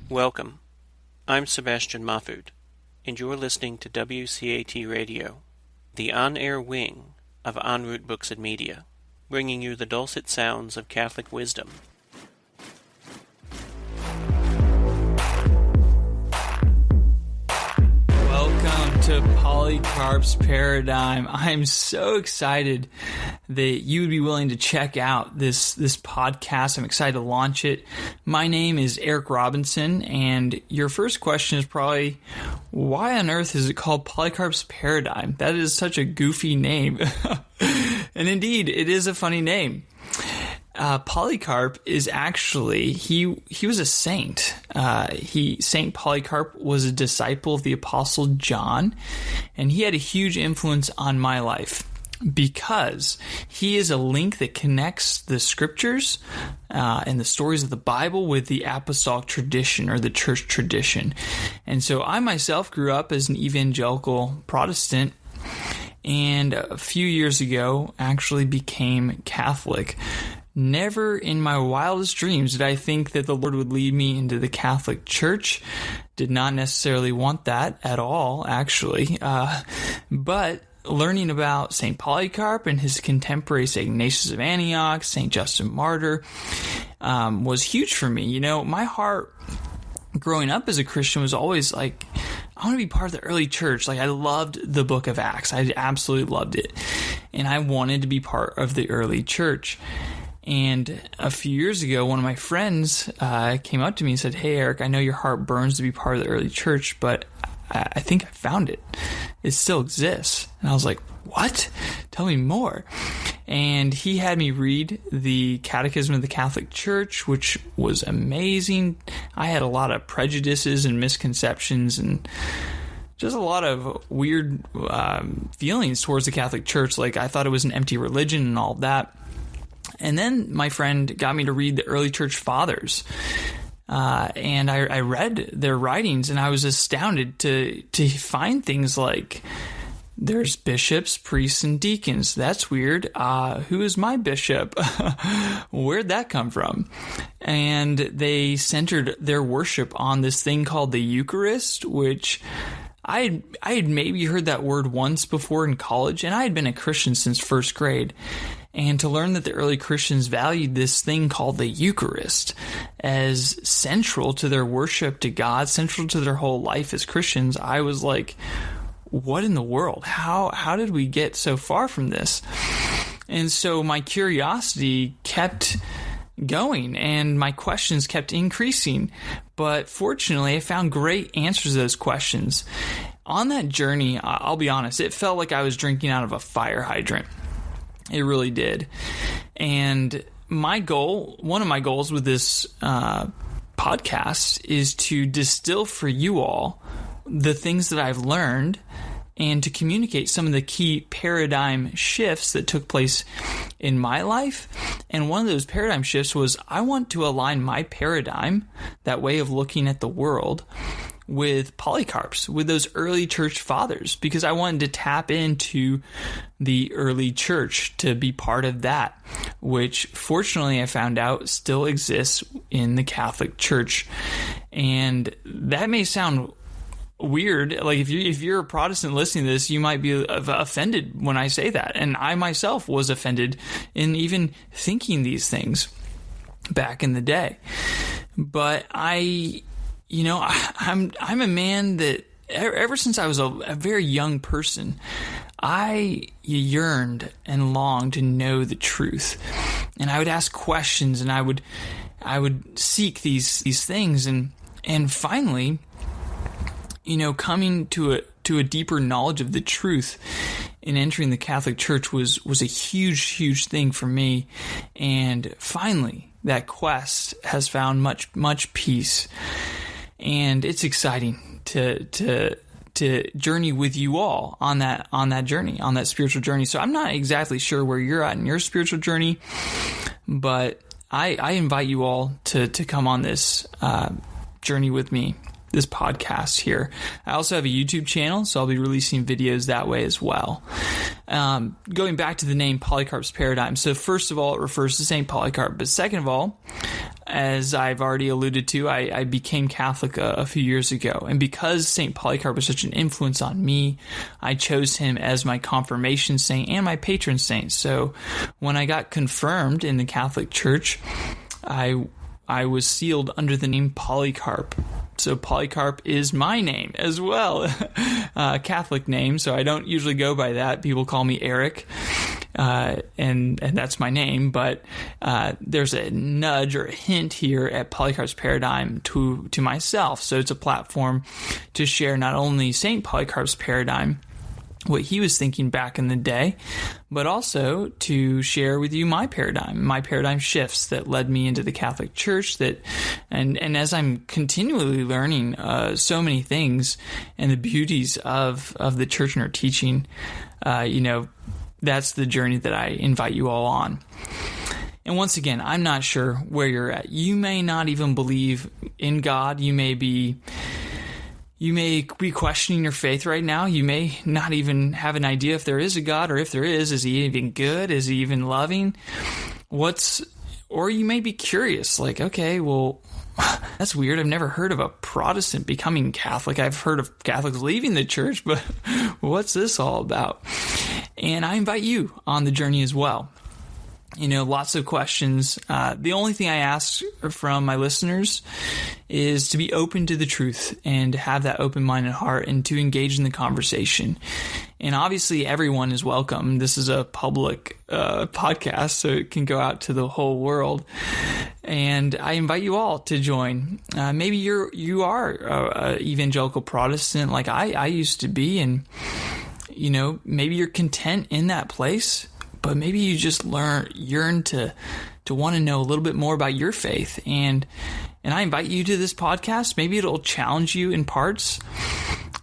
Welcome. I'm Sebastian Mahfood, and you're listening to WCAT Radio, the on-air wing of En Route Books and Media, bringing you the dulcet sounds of Catholic wisdom. Welcome to Polycarps Paradigm. I'm so excited that you would be willing to check out this podcast. I'm excited to launch it. My name is Eric Robinson, and your first question is probably, why on earth is it called Polycarps Paradigm? That is such a goofy name. And indeed, it is a funny name. Polycarp is actually, he was a saint. Saint Polycarp was a disciple of the Apostle John, and he had a huge influence on my life because he is a link that connects the scriptures and the stories of the Bible with the apostolic tradition or the church tradition. And so I myself grew up as an evangelical Protestant, and a few years ago actually became Catholic. Never in my wildest dreams did I think that the Lord would lead me into the Catholic Church. Did not necessarily want that at all, actually. But learning about St. Polycarp and his contemporary St. Ignatius of Antioch, St. Justin Martyr, was huge for me. You know, my heart growing up as a Christian was always like, I want to be part of the early church. Like, I loved the book of Acts. I absolutely loved it. And I wanted to be part of the early church. And a few years ago, one of my friends came up to me and said, "Hey, Eric, I know your heart burns to be part of the early church, but I think I found it. It still exists." And I was like, "What? Tell me more." And he had me read the Catechism of the Catholic Church, which was amazing. I had a lot of prejudices and misconceptions and just a lot of weird feelings towards the Catholic Church. Like, I thought it was an empty religion and all of that. And then my friend got me to read the early church fathers. And I read their writings, and I was astounded to find things like, there's bishops, priests, and deacons. That's weird. Who is my bishop? Where'd that come from? And they centered their worship on this thing called the Eucharist, which I had maybe heard that word once before in college, and I had been a Christian since first grade. And to learn that the early Christians valued this thing called the Eucharist as central to their worship to God, central to their whole life as Christians, I was like, what in the world? How did we get so far from this? And so my curiosity kept going and my questions kept increasing. But fortunately, I found great answers to those questions. On that journey, I'll be honest, it felt like I was drinking out of a fire hydrant. It really did. And one of my goals with this podcast is to distill for you all the things that I've learned and to communicate some of the key paradigm shifts that took place in my life. And one of those paradigm shifts was I want to align my paradigm, that way of looking at the world, with Polycarp's, with those early church fathers, because I wanted to tap into the early church to be part of that, which fortunately I found out still exists in the Catholic Church. And that may sound weird. Like if you're a Protestant listening to this, you might be offended when I say that. And I myself was offended in even thinking these things back in the day. But I'm a man that ever since I was a very young person, I yearned and longed to know the truth. And I would ask questions and I would seek these things and finally, coming to a deeper knowledge of the truth in entering the Catholic Church was a huge thing for me. And finally, that quest has found much peace. And it's exciting to journey with you all on that journey, on that spiritual journey. So I'm not exactly sure where you're at in your spiritual journey, But I invite you all to come on this journey with me, this podcast here. I also have a YouTube channel, so I'll be releasing videos that way as well. Going back to the name Polycarps Paradigm. So first of all, it refers to St. Polycarp. But second of all, as I've already alluded to, I became Catholic a few years ago. And because St. Polycarp was such an influence on me, I chose him as my confirmation saint and my patron saint. So when I got confirmed in the Catholic Church, I was sealed under the name Polycarp. So Polycarp is my name as well, Catholic name. So I don't usually go by that. People call me Eric, and that's my name. But there's a nudge or a hint here at Polycarps Paradigm to myself. So it's a platform to share not only St. Polycarp's Paradigm, what he was thinking back in the day, but also to share with you my paradigm shifts that led me into the Catholic Church, and as I'm continually learning so many things and the beauties of the Church and her teaching, that's the journey that I invite you all on. And once again, I'm not sure where you're at. You may not even believe in God. You may be questioning your faith right now. You may not even have an idea if there is a God, or if there is he even good? Is he even loving? Or you may be curious, like, okay, well, that's weird. I've never heard of a Protestant becoming Catholic. I've heard of Catholics leaving the church, but what's this all about? And I invite you on the journey as well. Lots of questions. The only thing I ask from my listeners is to be open to the truth and to have that open mind and heart and to engage in the conversation. And obviously everyone is welcome. This is a public podcast, so it can go out to the whole world. And I invite you all to join. Maybe you are a evangelical Protestant like I used to be, and maybe you're content in that place. But maybe you just yearn to want to know a little bit more about your faith. And I invite you to this podcast. Maybe it'll challenge you in parts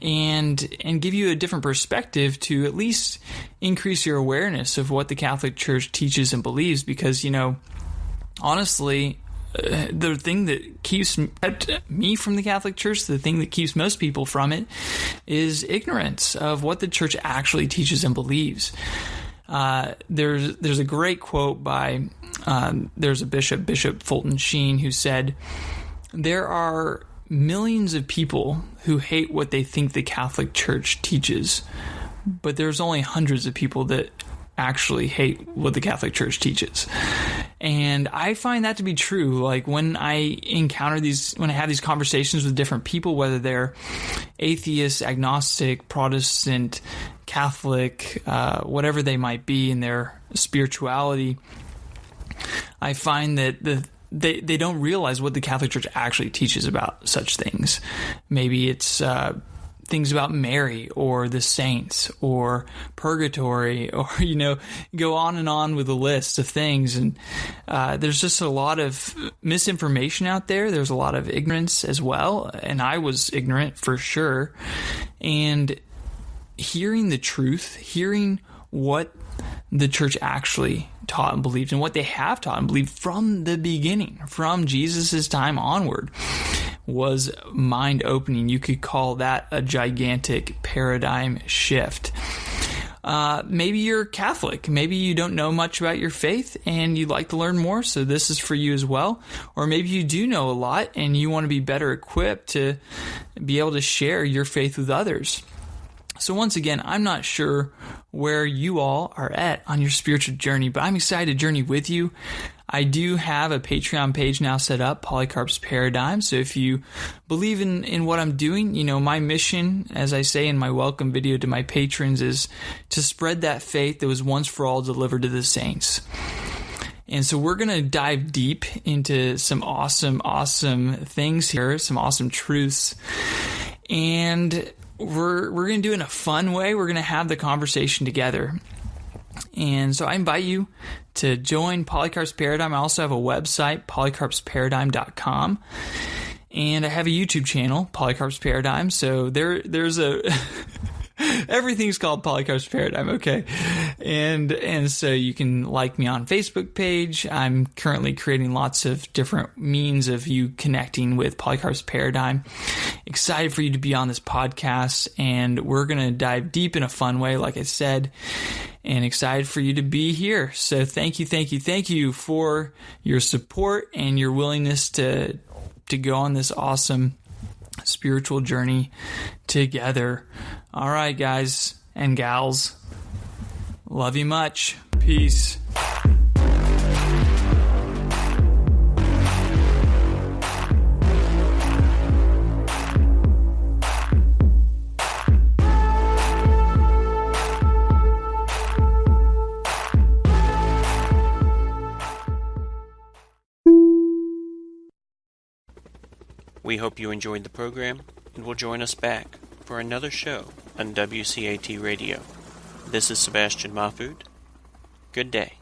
and give you a different perspective to at least increase your awareness of what the Catholic Church teaches and believes. Because, honestly, the thing that keeps me from the Catholic Church, the thing that keeps most people from it, is ignorance of what the Church actually teaches and believes. There's a great quote by there's a Bishop Fulton Sheen, who said, "There are millions of people who hate what they think the Catholic Church teaches, but there's only hundreds of people that actually hate what the Catholic Church teaches." And I find that to be true. Like when I have these conversations with different people, whether they're atheist, agnostic, Protestant, Catholic, whatever they might be in their spirituality, I find that they don't realize what the Catholic Church actually teaches about such things. Maybe it's things about Mary or the saints or purgatory, or go on and on with a list of things. And there's just a lot of misinformation out there. There's a lot of ignorance as well, and I was ignorant for sure. And hearing the truth, hearing what the Church actually taught and believed, and what they have taught and believed from the beginning, from Jesus' time onward, was mind-opening. You could call that a gigantic paradigm shift. Maybe you're Catholic. Maybe you don't know much about your faith and you'd like to learn more, so this is for you as well. Or maybe you do know a lot and you want to be better equipped to be able to share your faith with others. So once again, I'm not sure where you all are at on your spiritual journey, but I'm excited to journey with you. I do have a Patreon page now set up, Polycarps Paradigm. So if you believe in what I'm doing, my mission, as I say in my welcome video to my patrons, is to spread that faith that was once for all delivered to the saints. And so we're going to dive deep into some awesome things here, some awesome truths. And we're going to do it in a fun way. We're going to have the conversation together. And so I invite you to join Polycarps Paradigm. I also have a website, polycarpsparadigm.com. And I have a YouTube channel, Polycarps Paradigm. So there's a Everything's called Polycarps Paradigm, okay? And so you can like me on Facebook page. I'm currently creating lots of different means of you connecting with Polycarps Paradigm. Excited for you to be on this podcast, and we're going to dive deep in a fun way, like I said, and excited for you to be here. So thank you for your support and your willingness to go on this awesome spiritual journey together. All right, guys and gals. Love you much. Peace. We hope you enjoyed the program and will join us back for another show on WCAT Radio. This is Sebastian Mahfood. Good day.